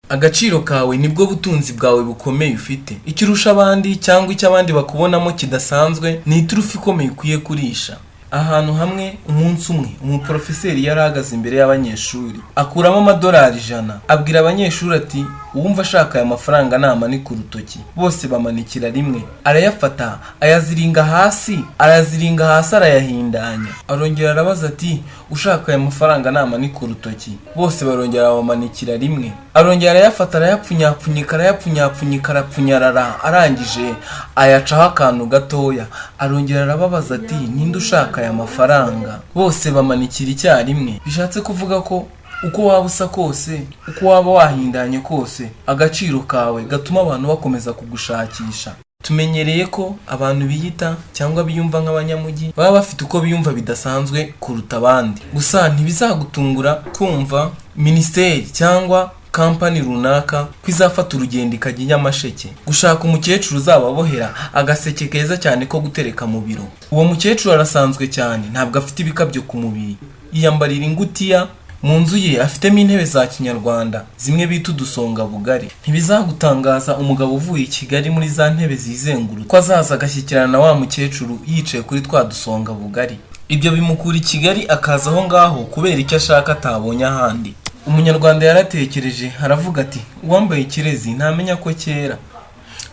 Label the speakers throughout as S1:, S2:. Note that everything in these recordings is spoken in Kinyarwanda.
S1: Agaciro kawe nibwo butunzi bwawe bukomeye ufite. Icyo urusha abandi cyangwa icyo abandi bakubonamo kidasanzwe ni iturufu ikomeye ukwiye kurisha. Ahantu hamwe umunsi umwe umuprofeseri yari ahagaze imbere y'abanyeshuri akuramo amadolari 100, abwira abanyeshuri ati uwumva ashaka aya mafaranga namanika urutoki. Bose bamanikira rimwe, arayafata ayaziringa hasi arayahindanya. Arongera arabaza ati ushaka aya mafaranga namanika urutoki. Bose barongera bamanikira rimwe, arongera arayafata arayapfunyapfunyika arapfunyarara, arangije ayacaho akantu gatoya. Arongera arababaza ati ninde ushaka aya mafaranga. Bose bamanikira icyarimwe. Bishatse kuvuga ko uko waba usa kose, uko waba wahindanye kose, agaciro kawe gatuma abantu bakomeza kugushakisha. Tumenyereye ko abantu biyita cyangwa biyumva nk'abanyamujyi baba bafite uko biyumva bidasanzwe kuruta abandi. Gusa ntibizagutungura kumva ministeri cyangwa kampani runaka kwizafata urugendo ikajya i Nyamasheke gushaka umukecuru uzababohera agaseke keza cyane ko gutereka mu biro. Uwo mukecuru arasanzwe cyane, ntabwo afite ibikabyo ku mubiri, yiyambarira ingutiya. Mu nzu ye afitemo intebe za kinyarwanda zimwe bita udusonga bugari. Ntibizagutangaza umugabo uvuye i Kigali muri za ntebe zizengurutse ko azaza agashyikirana na wa mukecuru yicaye kuri twa dusonga bugari. Ibyo bimukura i Kigali akaza aho ngaho kubera icyo ashaka atabonye ahandi. Umunyarwanda yaratekereje aravuga ati uwambaye ikirezi ntamenya ko cyera.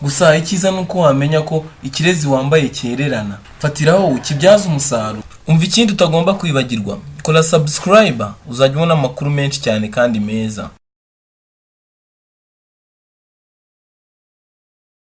S1: Gusa icyiza nuko wamenya ko ikirezi wambaye cyererana. Fatiraho ukibyaza umusaruro. Umva ikindi utagomba kwibagirwa, kora subscribe uzajya ubona amakuru menshi cyane kandi meza.